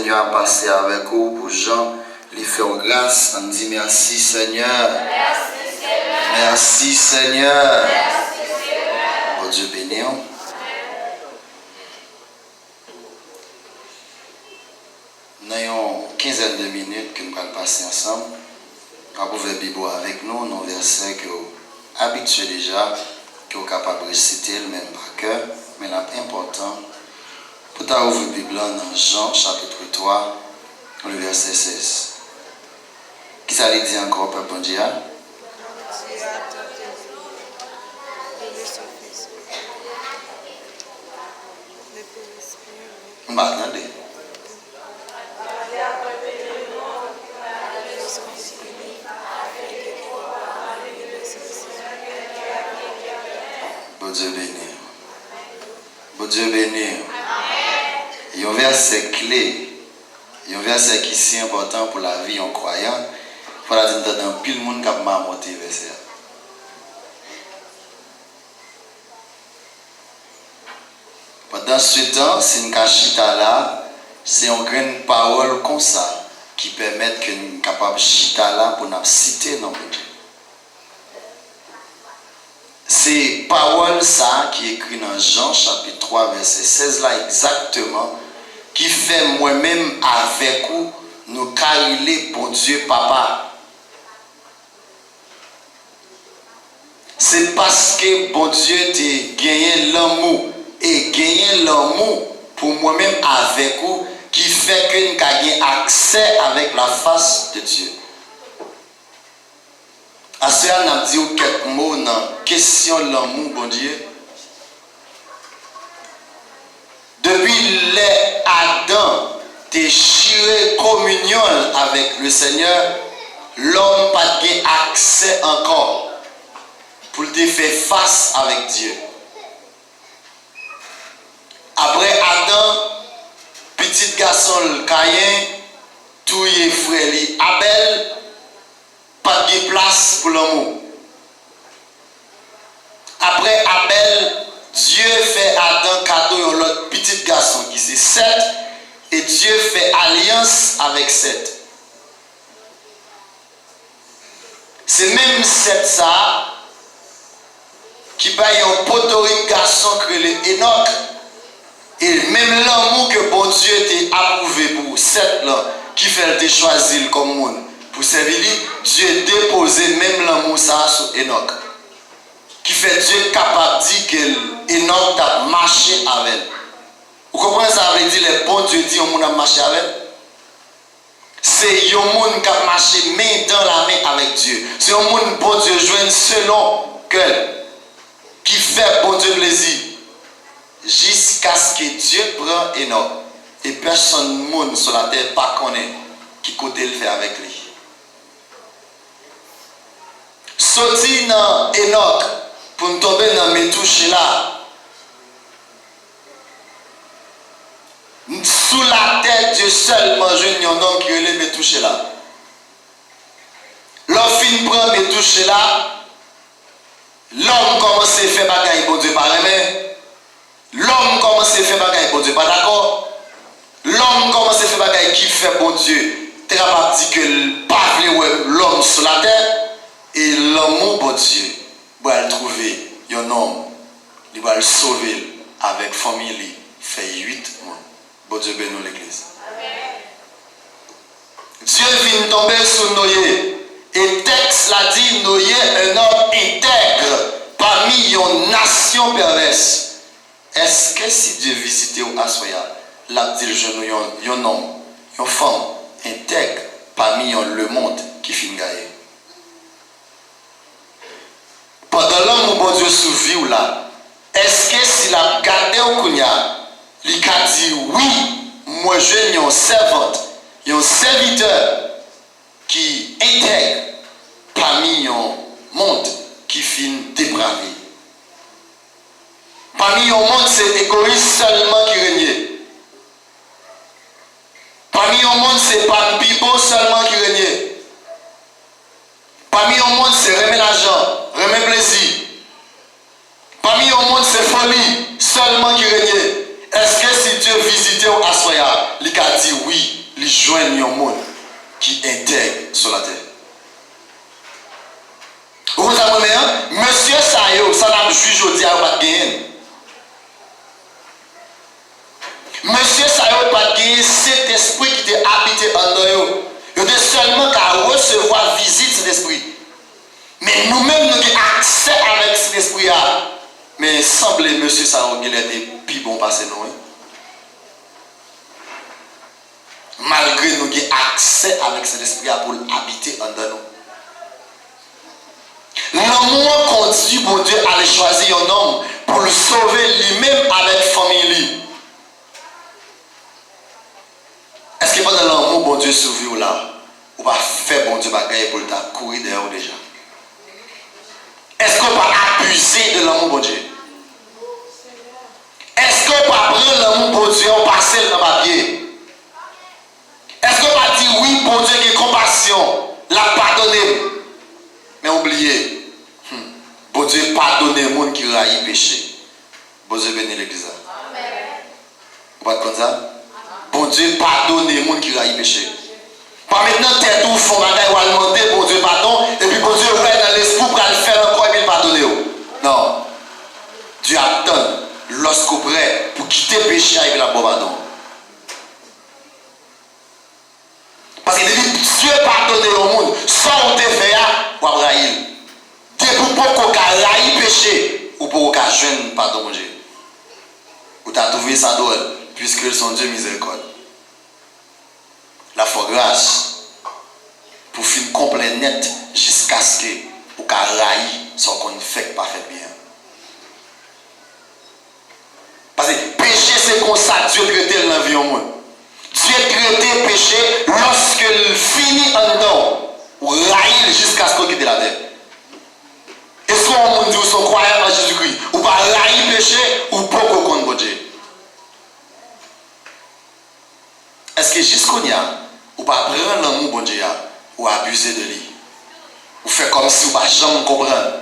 Seigneur a passé avec vous pour Jean, lui faire grâce. On dit merci Seigneur. Merci Seigneur. Merci Seigneur. Merci Seigneur. Bon Dieu béni. Nous avons une quinzaine de minutes que nous allons passer ensemble. Vous pouvez Bible avec nous, nos versets que vous habituez déjà, que vous êtes capable de réciter, même par cœur, mais l'important, pour ouvrir la Bible dans Jean chapitre 3, le verset 16. Qui ça dit encore, Papa Dieu? Attendez. Bon Dieu béni. Bon Dieu béni. Il y a un verset clé. Il y a un verset qui est si important pour la vie en croyant. Il faut dire que dans pile monde qui a marmonté verset. Pendant ce temps, c'est une cachita là, c'est une grande parole comme ça qui permet que nous sommes capables de chita là pour nous citer dans le Dieu. C'est parole ça qui est écrit dans Jean chapitre 3 verset 16 là exactement qui fait moi-même avec vous nous carrer pour Dieu papa. C'est parce que bon Dieu t'a gagné l'amour et gagné l'amour pour moi-même avec vous qui fait que nous avons accès avec la face de Dieu. À cela, nous avons dit quelques mots dans la question de l'amour, bon Dieu. Depuis les Adam déchiré communion avec le Seigneur, l'homme n'a pas accès encore pour te faire face avec Dieu. Après Adam, petit garçon Caïn, tout est frère Abel, pas de place pour l'amour. Après Abel, Dieu fait Adam cadeau à l'autre petit garçon qui c'est Seth, et Dieu fait alliance avec Seth. C'est même Seth ça qui paye un potorique garçon que les Enoch. Et même l'amour que bon Dieu t'a approuvé pour Seth là, qui fait te choisir comme monde pour servir lui, Dieu déposé même l'amour ça sur Enoch. Qui fait Dieu capable de dire que Enoch a marché avec. Vous comprenez ça veut dire le bon Dieu dit on a marché avec. C'est un monde qui a marché main dans la main avec Dieu. C'est un monde bon Dieu joint selon que qui fait bon Dieu plaisir. Jusqu'à ce que Dieu prend Enoch. Et personne monde sur la terre pas connaît qui côté le fait avec lui. Sorti dans Enoch pour nous tomber dans mes touches là. Sous la tête Dieu seul mange un homme qui relève mes touches là. L'homme prend mes touches là. L'homme commence à faire bagaille pour Dieu par la main. L'homme commence à faire bagaille pour Dieu pas d'accord. L'homme commence à faire bagaille qui fait pour Dieu. Capable dit que pas l'homme sur la terre et l'amour pour Dieu va trouver un homme, il va le sauver avec famille, fait 8 mois. Bon Dieu bénit l'église. Dieu vient tomber sur Noé. Et texte l'a dit Noé, un homme intègre parmi une nation perverse. Est-ce que si Dieu visitait ou Assoya, l'a dit le genou, un homme, une femme intègre parmi le monde qui finit gagné? Pendant l'homme où bon Dieu survit ou là, est-ce que s'il a gardé au Kounia, il a dit oui, moi je suis un servante, un serviteur qui intègre parmi un monde qui finit dépravé. Parmi un monde, c'est égoïste seulement qui règne. Parmi un monde, c'est pas bibo seulement qui règne. Parmi un monde, c'est remettre l'argent, remettre plaisir. Parmi un monde, c'est folie seulement qui règne. Est-ce que si Dieu visitait au Assoya, il a dit oui, joigne un monde qui intègre sur la terre. Vous comprenez, monsieur Sayo, ça n'a pas juge au diable pas de gagner. Monsieur Sayo pas de gagner cet esprit qui était habité en nous. Il était seulement qu'à recevoir visite cet esprit. Mais nous-mêmes, nous avons accès avec cet esprit-là. Mais il semble que monsieur Sayo il était plus bon passé nous. Malgré nous avons accès avec cet esprit-là pour habiter en nous. L'amour conduit bon Dieu à aller choisir un homme pour le sauver lui-même avec famille. Est-ce que pendant l'amour bon Dieu sauve là, ou pas faire bon Dieu bagaille pour ta courir derrière déjà? Est-ce qu'on va abuser de l'amour bon Dieu? Est-ce qu'on va prendre l'amour bon Dieu en passer dans ma pied? Est-ce qu'on va dire oui bon Dieu qui est compassion, l'a pardonné? Mais oubliez. Bon Dieu pardonne le monde qui raille péché. Bon Dieu bénit l'église. Vous voyez comme ça? Bon Dieu pardonne le monde qui raille péché. Pas maintenant tête ou fond bagaille ou demander bon Dieu pardon et puis bon Dieu ouais dans l'esprit pour le faire encore et puis le pardonner. Non. Dieu attend lorsqu'on est prêt pour quitter le péché et la bon pardon. Parce que Dieu pardonne le monde sans on te faire ou railler. Pour qu'on ait péché ou pour qu'on ait pardon mon Dieu. Ou tu as trouvé ça drôle puisque son Dieu miséricorde. La foi grâce pour finir complet net jusqu'à ce que ou qu'on ait sans qu'on ne fait pas fait bien. Parce que péché c'est comme ça Dieu traite dans la vie au monde. Dieu traite péché lorsque il finit en dedans ou raille jusqu'à ce qu'on quitte la terre. Est-ce qu'on dit son croyant en Jésus-Christ? Ou pas railler péché ou beaucoup contre Dieu? Est-ce que jusqu'au y a ou pas prendre l'amour bon Dieu ou abuser de lui? Ou faire comme si ou pas jamais comprendre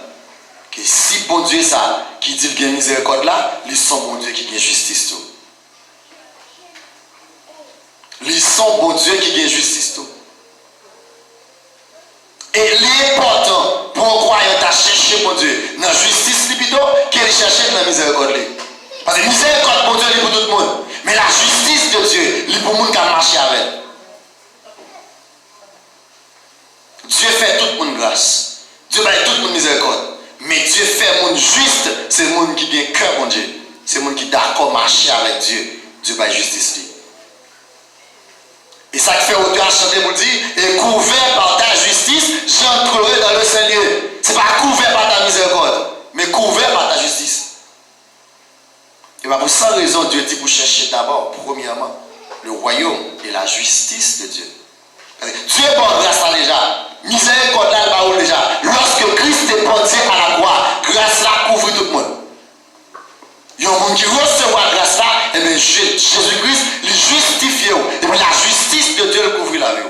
que si bon Dieu ça qui dit qu'il y a miséricorde là, ils sont bon Dieu qui a justice tout. Ils sont bon Dieu qui a justice tout. Et l'important pour un croyant à chercher mon Dieu dans la justice plutôt qu'il cherche dans la miséricorde. Parce que la miséricorde pour Dieu est pour tout le monde. Mais la justice de Dieu est pour le monde qui a marché avec. Dieu fait tout le monde grâce. Dieu fait tout le monde miséricorde. Mais Dieu fait le monde juste, c'est le monde qui a un cœur pour Dieu. C'est le monde qui est d'accord marcher avec Dieu. Dieu fait justice. Et ça qui fait auteur à chanter pour dire, et couvert par ta justice, j'entrerai dans le Seigneur. Ce n'est pas couvert par ta miséricorde, mais couvert par ta justice. Et bien pour cette raison, Dieu dit pour chercher d'abord, premièrement, le royaume et la justice de Dieu. Dieu est bon grâce là déjà. Miséricorde là, il va déjà. Lorsque Christ est porté à la croix, grâce là couvre tout le monde. Il y a un monde qui recevra grâce là, et bien Jésus-Christ le justifie. Et bien la justice de Dieu le couvre la vie.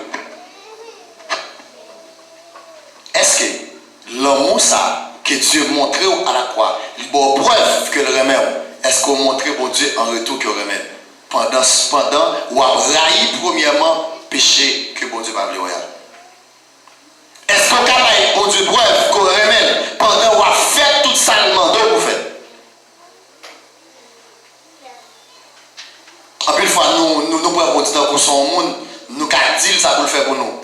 Est-ce que l'amour ça que Dieu montre à la croix, il y a une preuve que le remet? Est-ce qu'on montre pour Dieu en retour que le remet? Pendant ou a raillé premièrement péché que bon Dieu va vouloir. Est-ce qu'on a pour Dieu preuve qu'on remet pendant ou a fait tout ça demandé pour faire? En plus, fois, nous prenons du temps pour son monde, nous avons dit ça pour le faire pour nous.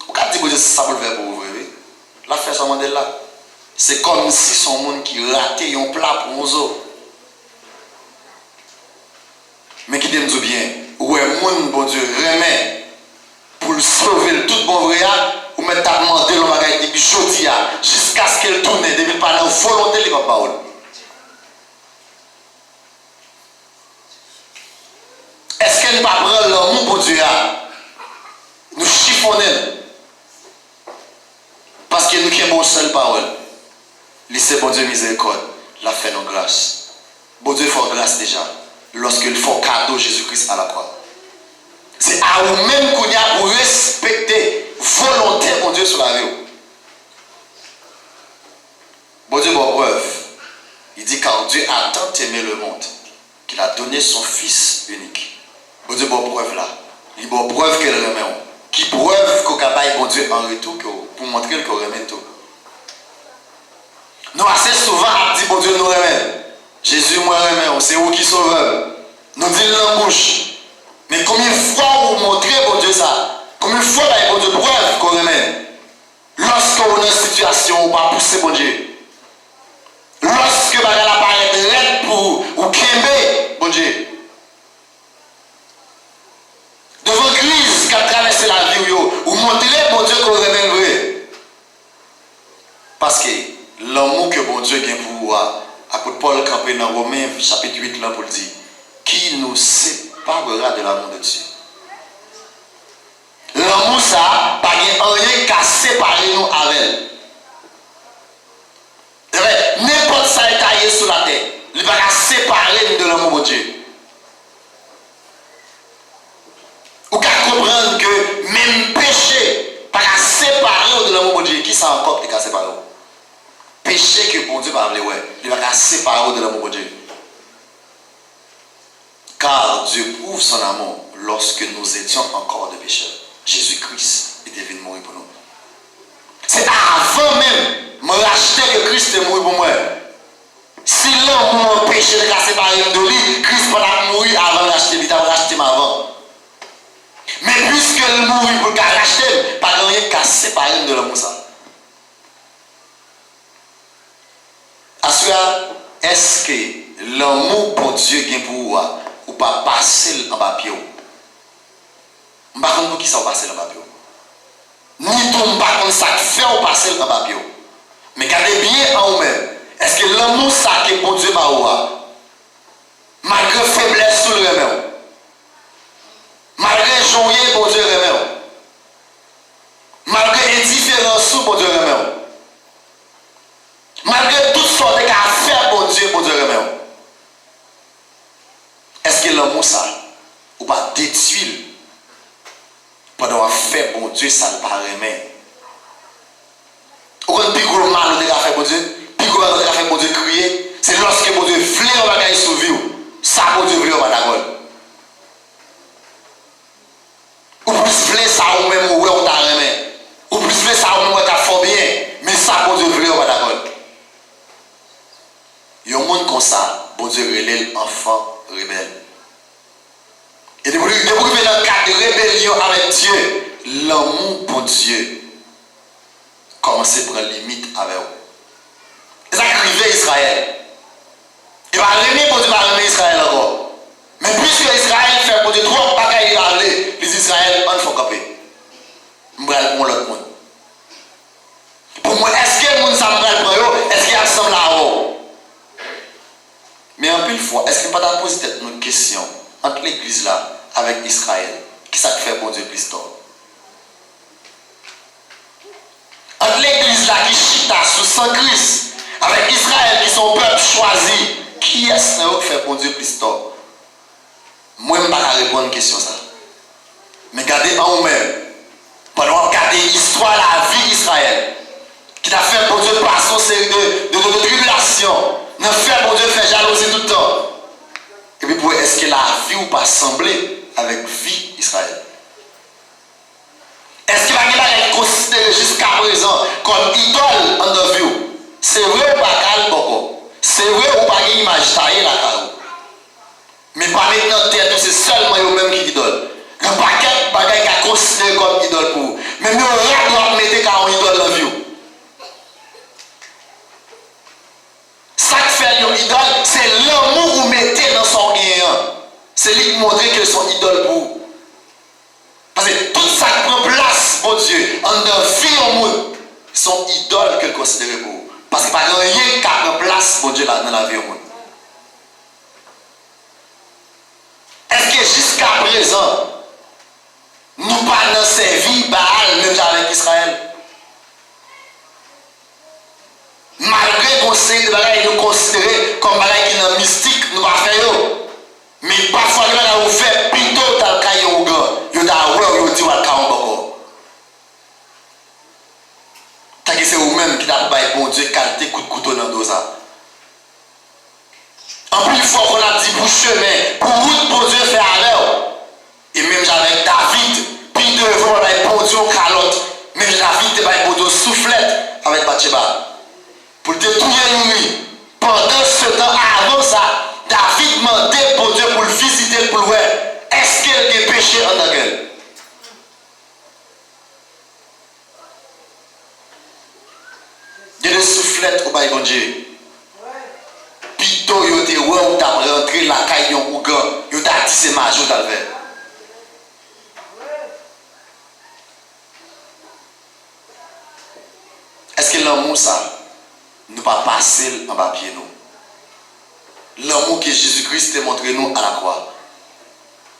Nous avons dit que ça pour le faire pour vous. La fait son modèle là. C'est comme si son monde qui ratait un plat pour nous autres. Mais qui dit bien, où est monde, bon Dieu, remet pour le sauver tout bon vrai, ou mettre à demander le bagage depuis jeudi jusqu'à ce qu'elle tourne, depuis par la volonté de la parole. Est-ce qu'elle ne va pas prendre l'amour pour Dieu? Nous chiffonnons. Parce que nous avons une seule parole. Laissez bon Dieu miséricorde. La fait nos grâces. Bon Dieu fait grâce déjà. Lorsqu'il faut cadeau Jésus-Christ à la croix. C'est à vous-même qu'on y a pour respecter volonté bon Dieu sur la vie. Bon Dieu, bonne preuve. Il dit car Dieu a tant aimé le monde qu'il a donné son Fils unique. Bon Dieu, bonne preuve là. Il y a une preuve qu'elle remet. Qui preuve qu'on a bon Dieu en retour pour montrer qu'on remet tout. Nous assez souvent à dire bon Dieu nous remet. Jésus moi remet, c'est vous qui sauveur. Nous disons dans la bouche. Mais combien de fois vous montrez bon Dieu ça? Combien de fois vous bon Dieu preuve qu'on remet? Lorsque vous êtes dans une situation où vous ne pousser bon Dieu. Lorsque vous apparaît raide pour vous quémer bon Dieu. Devant crise qui a traversé la vie, vous montrez bon Dieu qu'on remet vrai. Parce que l'amour que bon Dieu a pour vous, à côté de Paul campé dans Romains chapitre 8 là pour le dire, qui nous séparera de l'amour de Dieu. L'amour ça, pas rien qu'à séparer nous avec elle. N'importe ça est taillé sur la terre, il va séparer nous de l'amour de Dieu. Vous pouvez comprendre que même péché, pas séparer de l'amour de Dieu, qui ça encore qui séparer? Péché que bon Dieu va parler, il va séparer de l'amour de Dieu. Car Dieu prouve son amour lorsque nous étions encore des pécheurs. Jésus-Christ était venu mourir pour nous. C'est avant même me racheter que Christ est mort pour moi. Si l'homme péché de séparer de lui, Christ va mourir avant de racheter, il va racheter avant. Mais puisque le mourir pour le racheter, pas de rien qu'à séparer de l'amour ça. Est-ce que l'amour pour Dieu est pour vous ou pas passer en papier? Je ne sais pas pour qui ça va passer en papier. Ni tout le monde ça fait ou passer en papier. Mais gardez bien en vous-même. Est-ce que l'amour ça qui est pour Dieu par vous, malgré faiblesse sous le remède, malgré joyer pour Dieu remède, malgré indifférence sous pour Dieu remède, malgré toutes sortes d'affaires pour Dieu remède, est-ce que l'amour ça ou pas détruire pendant faire pour Dieu ça ne pas remet? Ou quand plus gros mal de faire pour Dieu, plus gros mal de faire pour Dieu crier, c'est lorsque pour Dieu voulait on va gagner sur vie, ça pour Dieu voulait on va d'accord. Ou plus voulait ça ou même où on t'a remet, ou plus voulait ça ou même on t'a fort bien, mais ça pour Dieu voulait on va d'accord. Il y a un monde comme ça, bon Dieu relève l'enfant rebelle. Et depuis que dans le cadre de rébellion avec Dieu, l'amour pour Dieu commence à prendre limite avec vous. Et ça arrive à Israël. Il va remettre pour Dieu, va remettre Israël encore. Mais puisque Israël fait pour Dieu trop bagailles à aller, les Israël en font camper. Je vais pour l'autre monde. Pour moi, est-ce que le monde s'amène pour eux? Est-ce qu'il assemble là-haut? Mais en plus, fois, est-ce qu'il ne peut pas poser une question entre l'église là avec Israël? Qui ça fait pour Dieu plus tard? Entre l'église là qui chita sous sang Christ, avec Israël qui sont peuple choisi, qui est-ce qui fait pour Dieu plus tard? Moi, je ne peux pas répondre à une question ça. Mais regardez en vous-même, pendant regarder l'histoire de la vie d'Israël, qui t'a fait pour Dieu passer une série de tribulations, n'a fait pour Dieu faire jalousie tout le temps. Et puis, est-ce que la vie ou pas semblé avec la vie d'Israël? Est-ce qu'il va être considéré jusqu'à présent comme idole en notre vie? C'est vrai ou pas calme beaucoup? C'est vrai ou pas une image taillée la carreau? Mais pas maintenant tête, c'est seulement eux-mêmes qui idole. Le paquet de bagages qui est considéré comme idole pour vous. Mais nous, on doit mettre comme idole dans la vie. Ça qui fait une idole, c'est l'amour que vous mettez dans son gagnant. C'est lui qui montre que son idole pour vous. Parce que tout ça qui prend place, mon Dieu, en dans la vie au monde, sont idoles que vous considérez pour vous. Parce qu'il n'y a pas rien qui prend place, mon Dieu, dans la vie au monde. Est-ce que jusqu'à présent, nous pas servi Baal même avec Israël? Malgré qu'on sait que nous considérons comme des qui sont mystiques, nous ne faisons pas. Mais parfois, nous avons fait plutôt dans le cas de Ougan. Nous avons dit à Kaombo. C'est vous-même qui avez bon Dieu qualité coup de couteau dans le dos. En plus, il faut qu'on a dit pour chemin, pour route pour Dieu faire avec. Et même avec David. Dieu une calotte. Mais David te baille pour Dieu soufflette avec Bathsheba. Pour te touiller lui. Pendant ce temps, avant ça, David demandait pour Dieu pour le visiter, pour le voir. Est-ce qu'elle a péché en tant qu'elle? Il y a des soufflettes au bail bon Dieu. Pito, il y a des ouais où tu as rentré la caille ou gars. Il y a dit c'est majeur dans le verre. Est-ce que l'amour ça, nous pas passer en papier nous? L'amour que Jésus-Christ t'a montré nous à la croix.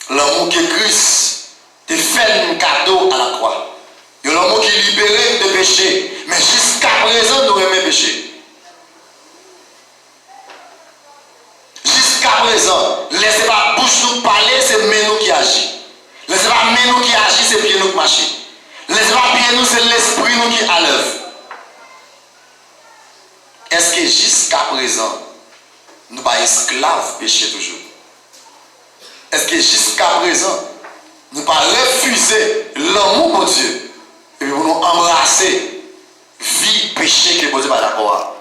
L'amour que Christ t'a fait un cadeau à la croix. Il y a l'amour qui libère de péché. Mais jusqu'à présent, nous aimons péché. Jusqu'à présent, laissez pas bouche nous parler, c'est nous qui agit. Laissez pas nous qui agit, c'est pied nous qui marche. Laissez pas pied nous, c'est l'esprit nous qui à l'œuvre. Est-ce que jusqu'à présent, nous sommes esclaves péché toujours? Est-ce que jusqu'à présent, nous ne pas refuser l'amour de Dieu et nous embrasser vie péché que Dieu n'est pas d'accord?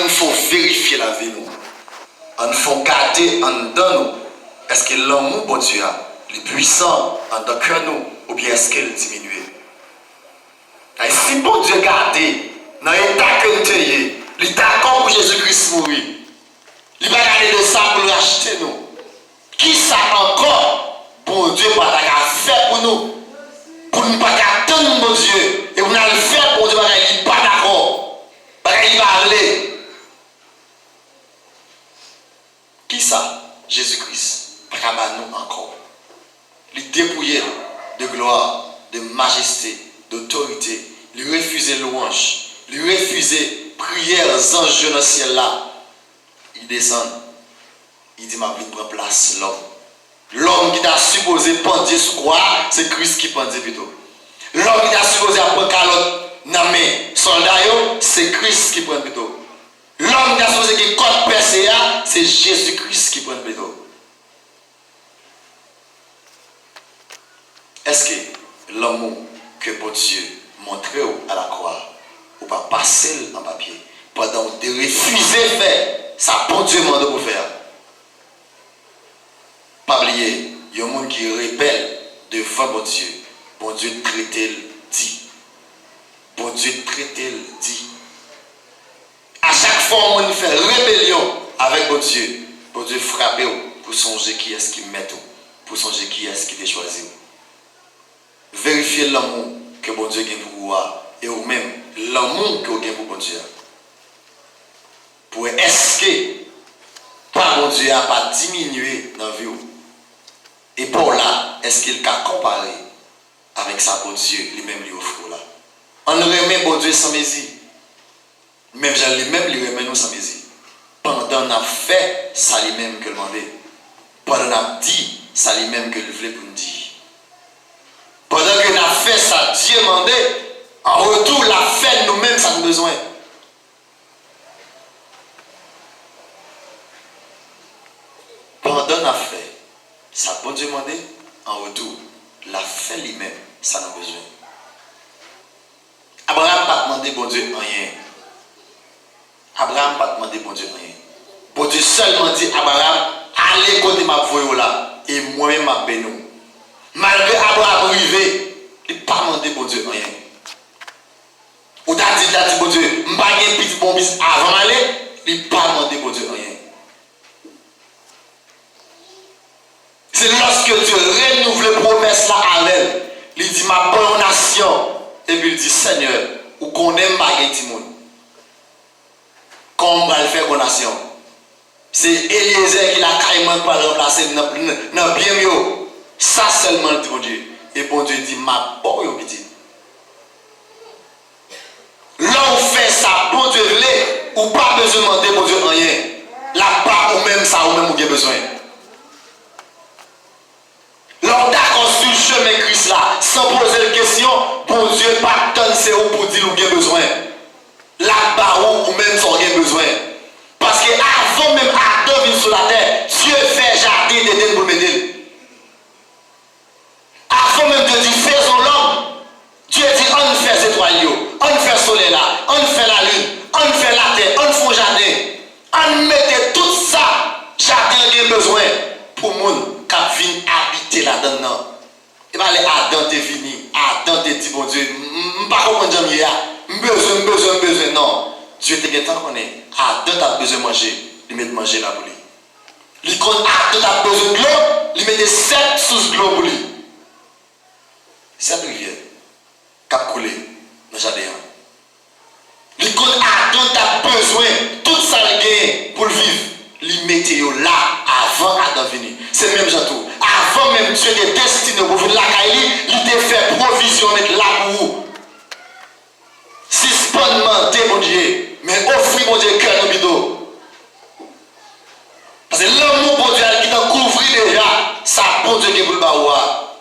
Il faut vérifier la vie nous. Il faut garder en dedans nous. Est-ce que l'amour de Dieu est puissant en dedans que nous ou bien est-ce qu'il diminue? Et si bon Dieu garde dans l'état que nous sommes, l'état comme Jésus-Christ mourir, il va garder de ça pour racheter nous. Qui ça encore, bon Dieu, pas faire pour nous? Pour ne pas attendre mon Dieu. Et vous n'allez faire pour Dieu, il n'est pas d'accord. Il va aller. Qui ça? Jésus-Christ. Pas nous encore. Il dépouillé de gloire, de majesté, d'autorité. Il refusait louange. Il refusait prière aux anges dans le ciel là. Il descend. Il dit, ma vie prend place l'homme. L'homme qui t'a supposé pendir sous croix, c'est Christ qui pendait plutôt. L'homme qui t'a supposé prendre calotte dans mes soldats, c'est Christ qui prend plutôt. L'homme qui t'a supposé qui côte percée, c'est Jésus-Christ qui prend plutôt. Est-ce que l'amour que bon Dieu montrer à la croix, ou pas passer en papier, pendant de refuser de faire, ça bon Dieu demande pour faire. Pas oublier, il y a un monde qui rebelle devant bon Dieu traite le dit. Bon Dieu traite le dit. À chaque fois on fait rébellion avec bon Dieu frappe pour songer qui est-ce qui met, pour songer qui est-ce qui t'a choisi. Vérifiez l'amour que bon Dieu a pour vous et ou même l'amour que vous avez pour bon Dieu. Pour est-ce que pas bon Dieu n'a pas diminué dans la vie? Et pour là, est-ce qu'il a comparé avec ça bon Dieu lui-même lui offre là? On remet bon Dieu sans mesure. Même Jean lui-même lui remet nous sans mesure. Pendant qu'on a fait ça lui-même que le demandait. Pendant qu'on a dit ça lui-même que le voulait pour nous dire. Pendant qu'on a fait ça, Dieu demandait, en retour, la fait nous-mêmes, ça nous besoin. Pendant qu'on a fait, ça bon Dieu demandait, en retour, la fait lui-même, ça nous besoin. Abraham n'a pas demandé bon Dieu rien. Abraham n'a pas demandé bon Dieu rien. Bon Dieu seulement dit Abraham, allez côté ma voie là, et moi-même ma bénou. Malgré Abraham arrivé, il n'a pas demandé bon Dieu rien. Ou t'as dit bon Dieu, je ne vais pas faire un petit bon bis avant d'aller, il n'a pas demandé bon Dieu rien. C'est lorsque Dieu renouvelle la promesse là à elle, il dit ma bonne nation, et puis il dit Seigneur, ou qu'on aime ma guétimon. Comment on va le faire bonne nation? C'est Eliezer qui l'a carrément pas remplacé dans bien mieux. Ça seulement le Dieu. Et bon Dieu dit ma bonne petit. Là on fait ça, bon Dieu voulait, ou pas besoin de demander bon Dieu rien. Là-bas ou même ça, ou même vous avez besoin. Là on d'accord sur le chemin Christ là, sans poser de question, bon Dieu pas tant c'est où pour dire vous avez besoin. Là-bas ou même ça vous avez besoin. Parce que avant même Adam vient sur la terre, Dieu fait jardin d'Éden pour m'aider. nous faisons jardin, on met tout ça, jardin a besoin pour les gens qui viennent habiter là-dedans. Et bien, Adam est venu, Adam est dit, bon Dieu, je ne pas comprendre jamais, besoin, non. Dieu te dit, tant qu'on est, Adam a besoin de manger, il met de manger là pour lui. L'icône Adam a besoin de l'eau, il met 7 sources de l'eau pour lui. 7 rivières, cap coulé dans le jardin. L'icône Adam a besoin, tout ça pour le vivre, il mettait là avant Adam venir. C'est même Jantou. Avant même Dieu était destiné pour venir là, il t'a fait provision mettre là pour vous. Suspendement, mon Dieu, mais offrir mon Dieu cœur dans bidon. Parce que l'amour pour Dieu qui t'a couvert déjà, ça bon Dieu qui vous le baoua.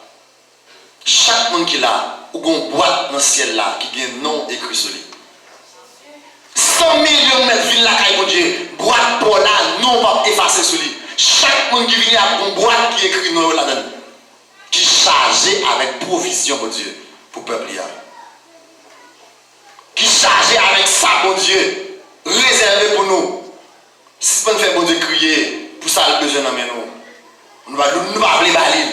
Chaque monde qui l'a, ou une boîte dans le ciel là, qui a un nom écrit sur lui. 100 millions de mètres ville là, mon Dieu, boîte pour là, non pas effacer sur lui. Chaque monde qui vient avec une boîte qui écrit non là-dedans, qui est chargé avec provision, mon Dieu, pour le peuple. Qui est chargé avec ça, mon Dieu, réservé pour nous. Si on fait bon Dieu crier, pour ça le besoin dans nous. Nous ne pouvons pas appeler Balil.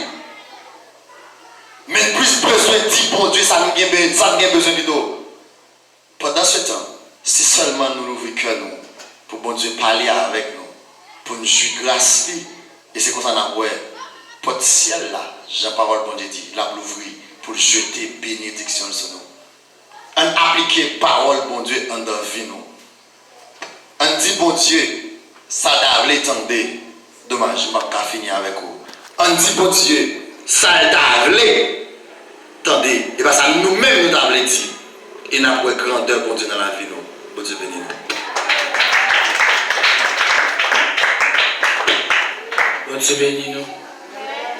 Mais plus besoin de dire, bon Dieu, ça nous a besoin de nous. Pendant ce temps, si seulement nous ouvrons le cœur, pour bon Dieu parler avec nous, pour nous jouir grâce, et c'est comme ça qu'on a ouais, pour ciel là, j'ai parole bon Dieu dit, la l'ouvrir pour jeter bénédiction sur nous. On applique parole bon Dieu en dans vie nous. On dit bon Dieu, ça t'a l'étendre. Dommage, je ne vais pas finir avec vous. On dit bon Dieu, ça t'a l'étendre. Et bien ça nous-mêmes nous t'a dit. Et nous avons grandeur bon Dieu dans la vie nous. Bon Dieu béni nous. Bon Dieu béni nous.